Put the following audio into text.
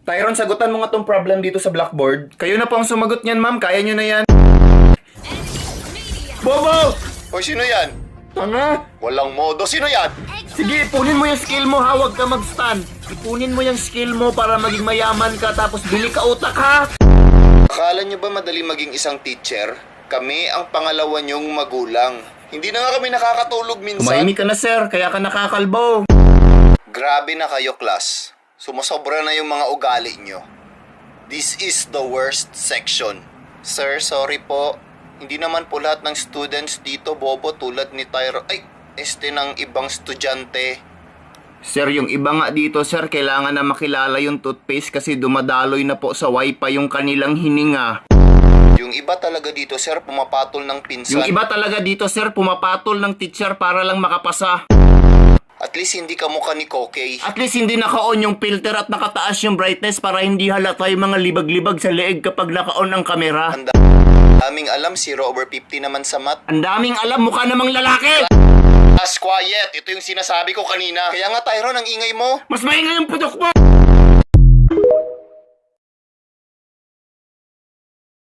Tyron, sagutan mo nga tong problem dito sa blackboard. Kayo na po ang sumagot niyan, ma'am. Kaya nyo na yan. Bobo! O sino yan? Tanga! Walang modo. Sino yan? Sige, ipunin mo yung skill mo, ha? Huwag ka mag-stun. Ipunin mo yung skill mo para maging mayaman ka, tapos bili ka utak, ha? Akala nyo ba madali maging isang teacher? Kami ang pangalawa nyong magulang. Hindi na nga kami nakakatulog minsan. Tumahimik ka na, sir. Kaya ka nakakalbo. Grabe na kayo, class. Sumusobra na yung mga ugali nyo. This is the worst section. Sir, sorry po. Hindi naman po lahat ng students dito bobo tulad ni Tyro. Ay, ng ibang estudyante. Sir, yung iba nga dito, sir, kailangan na makilala yung toothpaste kasi dumadaloy na po sa wifi yung kanilang hininga. Yung iba talaga dito, sir, pumapatol ng pinsan. Yung iba talaga dito, sir, pumapatol ng teacher para lang makapasa. At least hindi ka mukha ni Kokey. At least hindi naka-on yung filter at nakataas yung brightness para hindi halata yung mga libag-libag sa leeg kapag naka-on ang kamera. Ang daming alam, 0/50 naman sa math. Ang daming alam, mukha namang lalaki! As quiet, ito yung sinasabi ko kanina. Kaya nga, Tyron, ang ingay mo. Mas maingay yung putok mo!